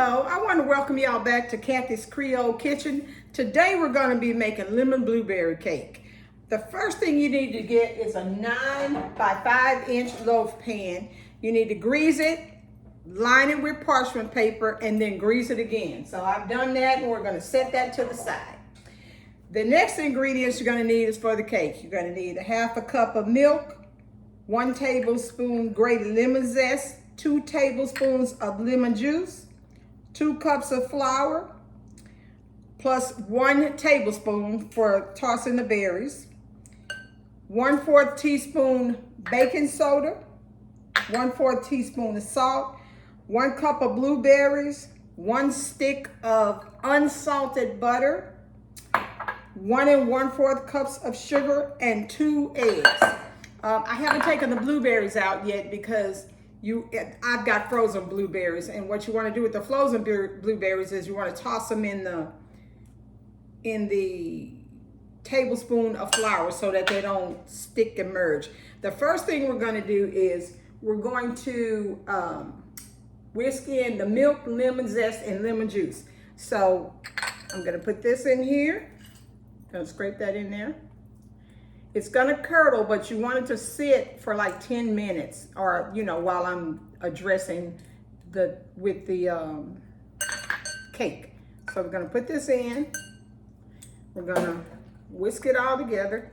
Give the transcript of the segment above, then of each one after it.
Hello, I want to welcome y'all back to Kathy's Creole Kitchen. Today we're going to be making lemon blueberry cake. The first thing you need to get is a 9 by 5 inch loaf pan. You need to grease it, line it with parchment paper, and then grease it again. So I've done that and we're going to set that to the side. The next ingredients you're going to need is for the cake. You're going to need a half a cup of milk, 1 tablespoon grated lemon zest, 2 tablespoons of lemon juice, 2 cups of flour, plus 1 tablespoon for tossing the berries, 1/4 teaspoon baking soda, 1/4 teaspoon of salt, 1 cup of blueberries, 1 stick of unsalted butter, 1 1/4 cups of sugar, and 2 eggs. I haven't taken the blueberries out yet because I've got frozen blueberries, and what you want to do with the frozen blueberries is you want to toss them in the tablespoon of flour so that they don't stick and merge. The first thing we're going to do is we're going to whisk in the milk, lemon zest, and lemon juice. So I'm going to put this in here. Going to scrape that in there. It's gonna curdle, but you want it to sit for like 10 minutes, or while I'm addressing with the cake. So we're gonna put this in. We're gonna whisk it all together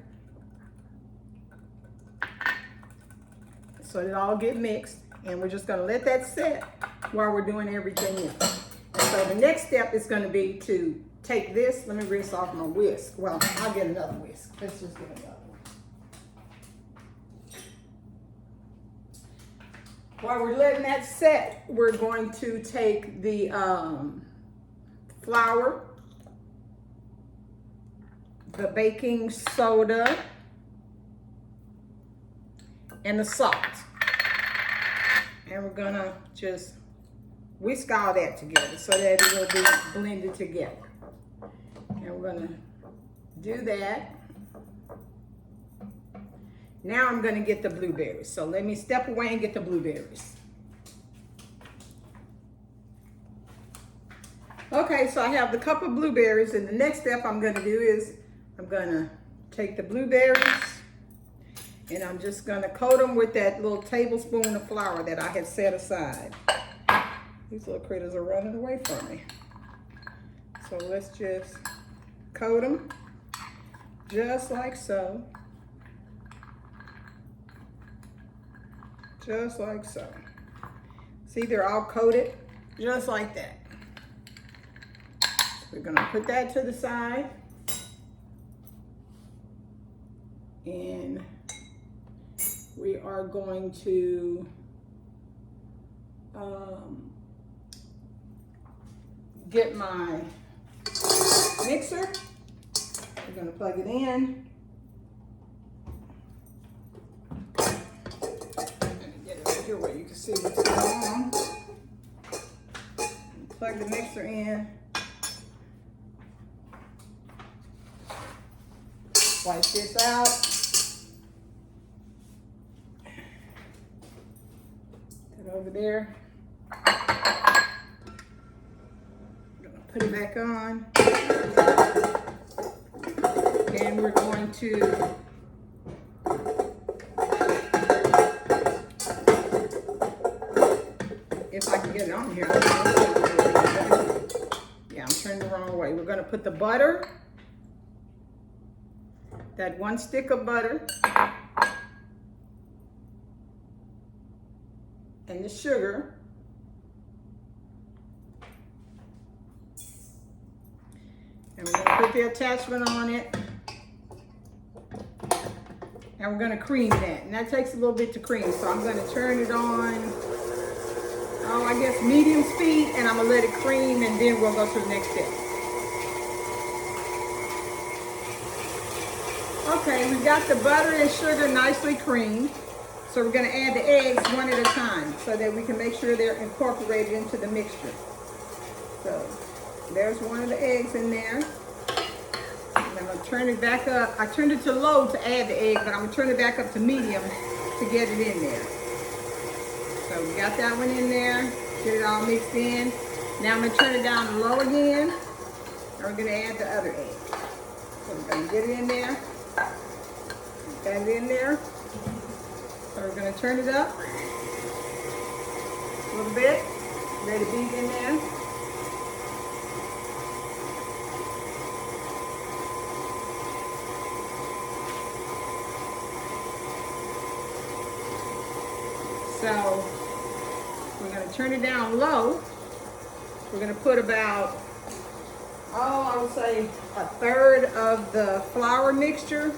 so it all get mixed, and we're just gonna let that set while we're doing everything else. So the next step is gonna be to take this. Let me rinse off my whisk. Well, I'll get another whisk. Let's just get another one. While we're letting that set, we're going to take the flour, the baking soda, and the salt. And we're gonna just whisk all that together so that it will be blended together. And we're gonna do that. Now I'm gonna get the blueberries. So let me step away and get the blueberries. Okay, so I have the cup of blueberries, and the next step I'm gonna do is I'm gonna take the blueberries and I'm just gonna coat them with that little tablespoon of flour that I had set aside. These little critters are running away from me. So let's just coat them just like so. Just like so. See, they're all coated just like that. We're gonna put that to the side. And we are going to get my mixer. We're gonna plug it in. Here where you can see what's going on. Plug the mixer in. Wipe this out. Put it over there. I'm gonna put it back on. And we're going to if I can get it on here. Yeah, I'm turning the wrong way. We're gonna put the butter, that 1 stick of butter, and the sugar, and we're gonna put the attachment on it, and we're gonna cream that. And that takes a little bit to cream, so I'm gonna turn it on, I guess medium speed, and I'm gonna let it cream, and then we'll go to the next step. Okay, we've got the butter and sugar nicely creamed. So we're gonna add the eggs one at a time so that we can make sure they're incorporated into the mixture. So there's one of the eggs in there. And I'm gonna turn it back up. I turned it to low to add the egg, but I'm gonna turn it back up to medium to get it in there. So we got that one in there. Get it all mixed in. Now I'm gonna turn it down to low again, and we're gonna add the other egg. So we're gonna get it in there, add it in there. So we're gonna turn it up a little bit, let it beat in there. So we're going to turn it down low. We're going to put about, I would say a third of the flour mixture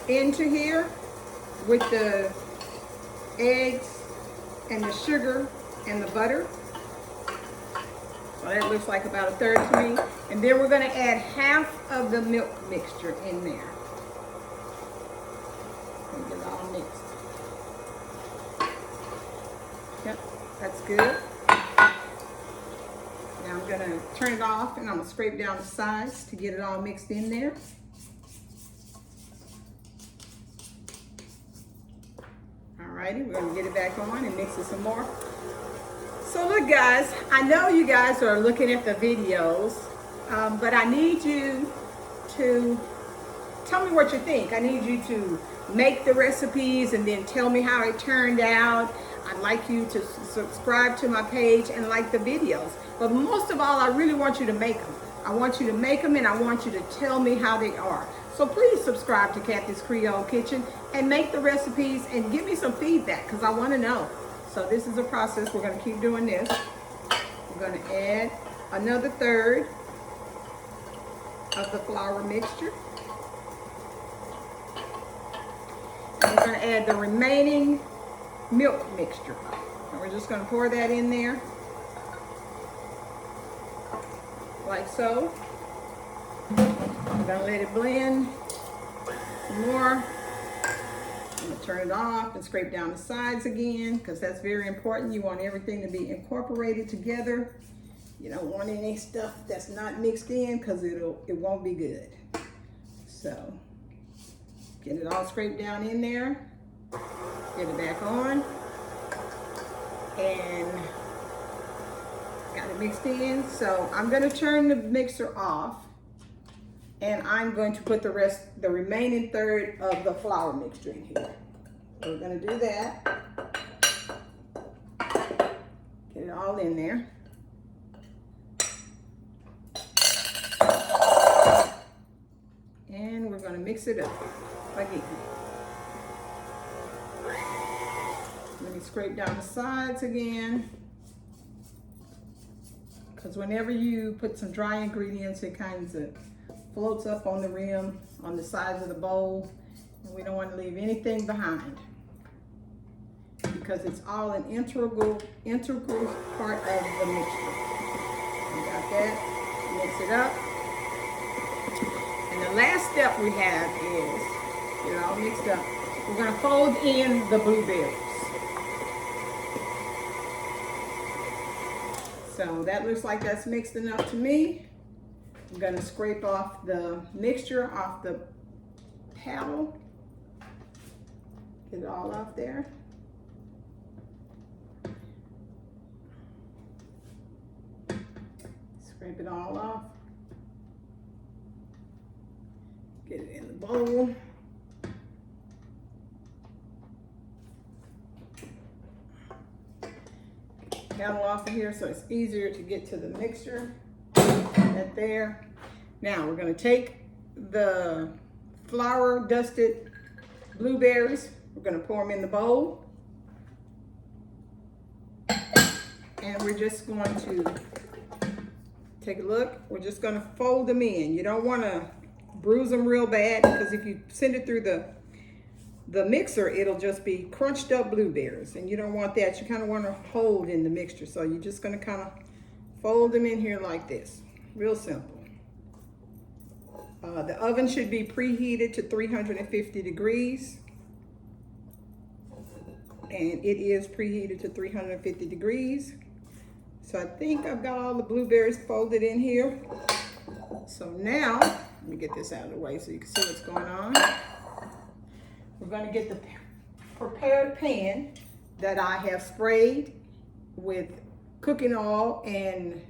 into here with the eggs and the sugar and the butter. So that looks like about a third to me. And then we're going to add half of the milk mixture in there. And get it all mixed. Yep, that's good. Now I'm gonna turn it off and I'm gonna scrape down the sides to get it all mixed in there. Alrighty, we're gonna get it back on and mix it some more. So look guys, I know you guys are looking at the videos, but I need you to tell me what you think. I need you to make the recipes and then tell me how it turned out. I'd like you to subscribe to my page and like the videos. But most of all, I really want you to make them. I want you to make them and I want you to tell me how they are. So please subscribe to Kathy's Creole Kitchen and make the recipes and give me some feedback because I want to know. So this is a process. We're going to keep doing this. We're going to add another third of the flour mixture. And we're going to add the remaining milk mixture. And we're just going to pour that in there like so. I'm going to let it blend some more. I'm going to turn it off and scrape down the sides again because that's very important. You want everything to be incorporated together. You don't want any stuff that's not mixed in because it won't be good. So get it all scraped down in there. Get it back on and got it mixed in. So I'm going to turn the mixer off and I'm going to put the remaining third of the flour mixture in here. So we're going to do that. Get it all in there. And we're going to mix it up again. Let me scrape down the sides again. Because whenever you put some dry ingredients, it kind of floats up on the rim, on the sides of the bowl. And we don't want to leave anything behind. Because it's all an integral part of the mixture. We got that. Mix it up. And the last step we have is, get it all mixed up, we're going to fold in the blueberries. So that looks like that's mixed enough to me. I'm going to scrape off the mixture off the paddle. Get it all off there. Scrape it all off. Get it in the bowl. Paddle off of here so it's easier to get to the mixture. That there. Now we're going to take the flour dusted blueberries. We're going to pour them in the bowl. And we're just going to take a look. We're just going to fold them in. You don't want to bruise them real bad because if you send it through the mixer, it'll just be crunched up blueberries and you don't want that. You kind of want to hold in the mixture. So you're just going to kind of fold them in here like this. Real simple. The oven should be preheated to 350 degrees. And it is preheated to 350 degrees. So I think I've got all the blueberries folded in here. So now, let me get this out of the way so you can see what's going on. We're going to get the prepared pan that I have sprayed with cooking oil and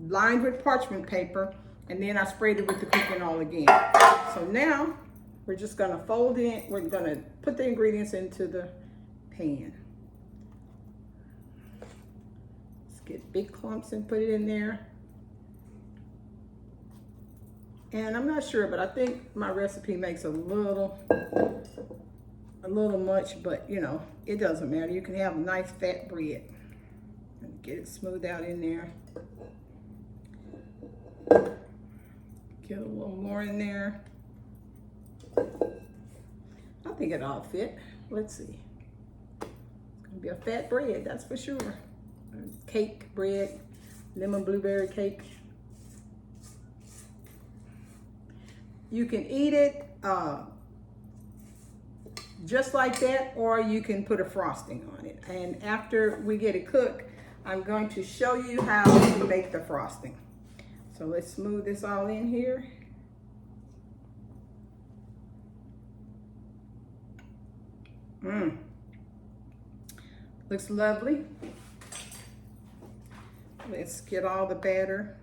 lined with parchment paper, and then I sprayed it with the cooking oil again. So now we're just gonna fold in, we're gonna put the ingredients into the pan. Let's get big clumps and put it in there. And I'm not sure, but I think my recipe makes a little much, but you know, it doesn't matter. You can have a nice fat bread. And get it smoothed out in there. Get a little more in there. I think it all fit. Let's see. It's gonna be a fat bread, that's for sure. Cake bread, lemon blueberry cake. You can eat it just like that, or you can put a frosting on it. And after we get it cooked, I'm going to show you how to make the frosting. So let's smooth this all in here. Looks lovely. Let's get all the batter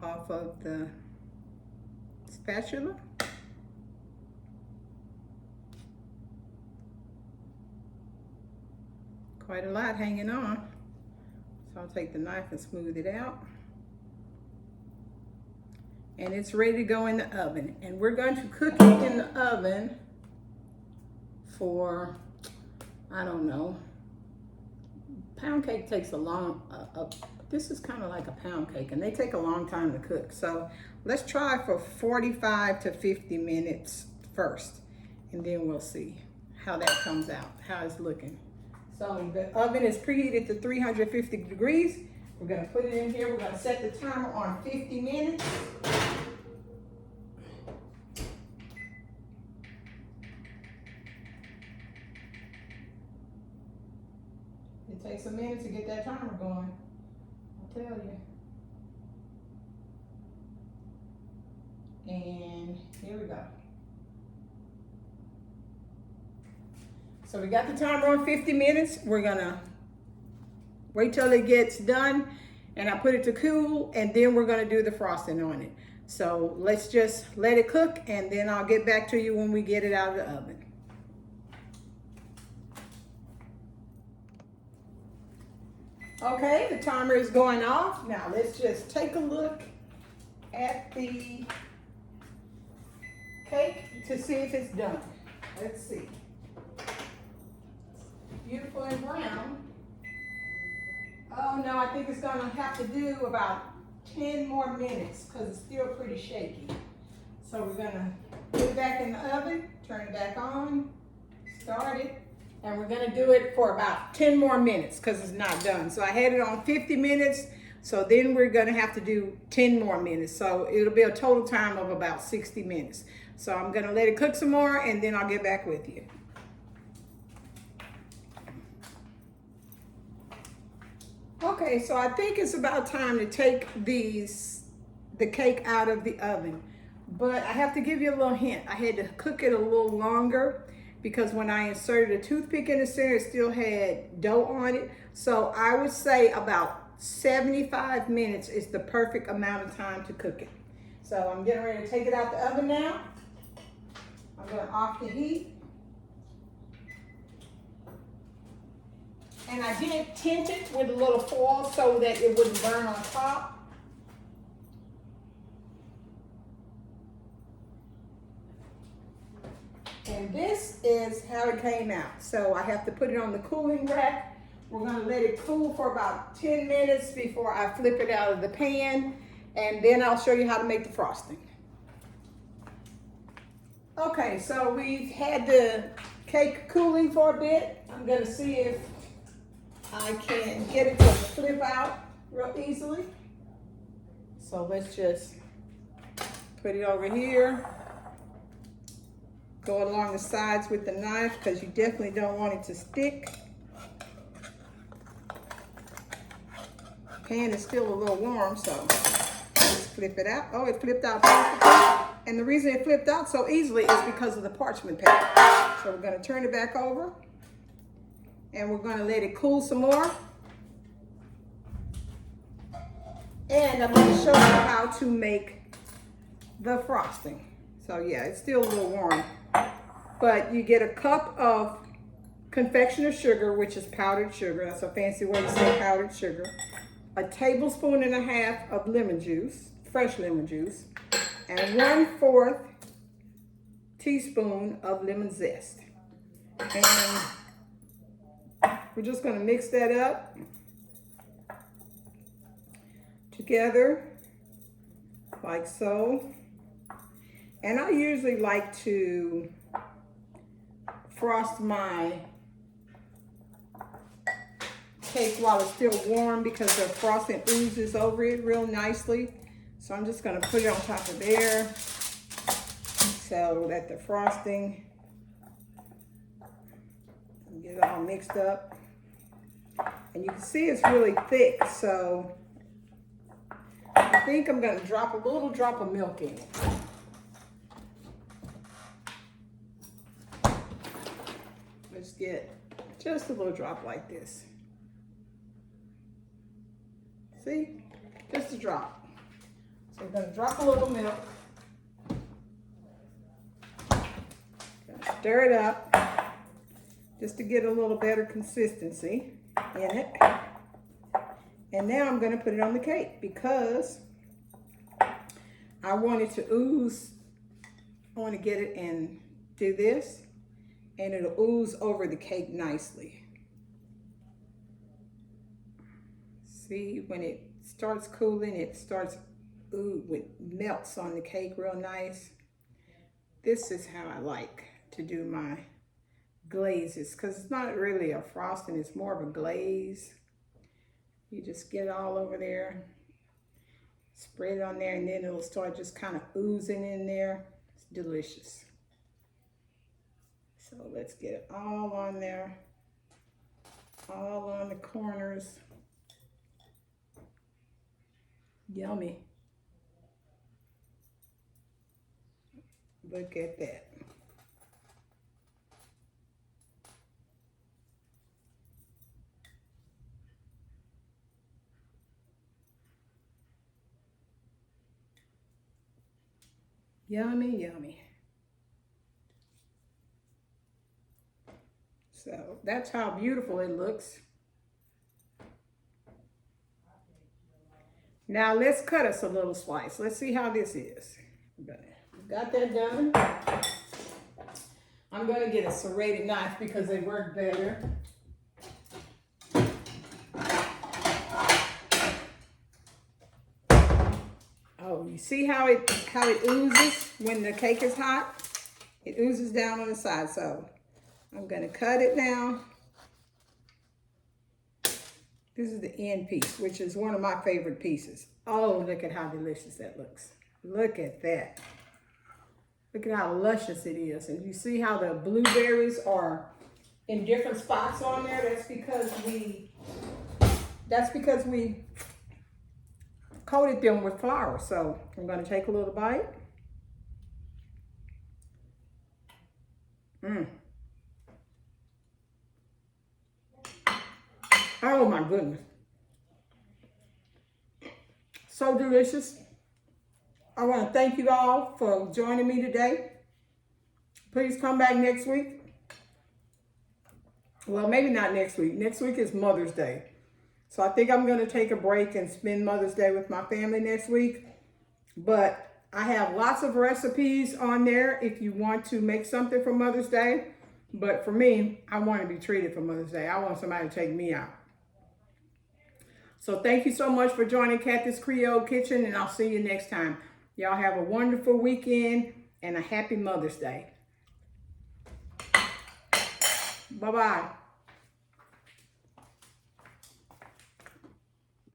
off of the spatula. Quite a lot hanging on. So I'll take the knife and smooth it out. And it's ready to go in the oven. And we're going to cook it in the oven for, I don't know, pound cake takes a long, this is kind of like a pound cake, and they take a long time to cook. So let's try for 45 to 50 minutes first, and then we'll see how that comes out, how it's looking. So the oven is preheated to 350 degrees. We're gonna put it in here. We're gonna set the timer on 50 minutes. It takes a minute to get that timer going, I'll tell you. And here we go. So we got the timer on 50 minutes. We're gonna wait till it gets done, and I put it to cool, and then we're gonna do the frosting on it. So let's just let it cook, and then I'll get back to you when we get it out of the oven. Okay, the timer is going off. Now let's just take a look at the cake to see if it's done. Let's see. Beautiful and brown. Oh no, I think it's gonna have to do about 10 more minutes because it's still pretty shaky. So we're gonna put it back in the oven, turn it back on, start it, and we're gonna do it for about 10 more minutes because it's not done. So I had it on 50 minutes, so then we're gonna have to do 10 more minutes. So it'll be a total time of about 60 minutes. So I'm gonna let it cook some more, and then I'll get back with you. Okay, so I think it's about time to take the cake out of the oven. But I have to give you a little hint. I had to cook it a little longer because when I inserted a toothpick in the center, it still had dough on it. So I would say about 75 minutes is the perfect amount of time to cook it. So I'm getting ready to take it out the oven now. I'm gonna off the heat. And I did tint it with a little foil so that it wouldn't burn on top. And this is how it came out. So I have to put it on the cooling rack. We're gonna let it cool for about 10 minutes before I flip it out of the pan. And then I'll show you how to make the frosting. Okay, so we've had the cake cooling for a bit. I'm gonna see if I can get it to flip out real easily. So let's just put it over here. Go along the sides with the knife because you definitely don't want it to stick. Pan is still a little warm, so let's flip it out. Oh, it flipped out perfectly. And the reason it flipped out so easily is because of the parchment paper. So we're gonna turn it back over. And we're gonna let it cool some more. And I'm going to show you how to make the frosting. So yeah, it's still a little warm. But you get a cup of confectioner's sugar, which is powdered sugar. That's a fancy way to say powdered sugar. A tablespoon and a half of lemon juice, fresh lemon juice, and 1/4 teaspoon of lemon zest. And we're just going to mix that up together like so. And I usually like to frost my cake while it's still warm because the frosting oozes over it real nicely. So I'm just going to put it on top of there so that the frosting get it all mixed up. And you can see it's really thick, so I think I'm going to drop a little drop of milk in it. Let's get just a little drop like this. See? Just a drop. So we're going to drop a little milk. Stir it up just to get a little better consistency in it. And now I'm going to put it on the cake because I want it to ooze. I want to get it and do this, and it'll ooze over the cake nicely. See, when it starts cooling, it starts it melts on the cake real nice. This is how I like to do my glazes, because it's not really a frosting, it's more of a glaze. You just get it all over there, spread it on there, and then it'll start just kind of oozing in there. It's delicious. So let's get it all on there, all on the corners. Yummy. Look at that. Yummy, yummy. So that's how beautiful it looks. Now let's cut us a little slice. Let's see how this is. Got that done. I'm going to get a serrated knife because they work better. Oh, you see how it oozes when the cake is hot? It oozes down on the side. So I'm going to cut it now. This is the end piece, which is one of my favorite pieces. Oh, look at how delicious that looks. Look at that. Look at how luscious it is. And you see how the blueberries are in different spots on there? That's because we coated them with flour. So I'm going to take a little bite. Oh my goodness. So delicious. I want to thank you all for joining me today. Please come back next week. Well, maybe not next week. Next week is Mother's Day. So I think I'm going to take a break and spend Mother's Day with my family next week. But I have lots of recipes on there if you want to make something for Mother's Day. But for me, I want to be treated for Mother's Day. I want somebody to take me out. So thank you so much for joining Kathy's Creole Kitchen, and I'll see you next time. Y'all have a wonderful weekend and a happy Mother's Day. Bye-bye.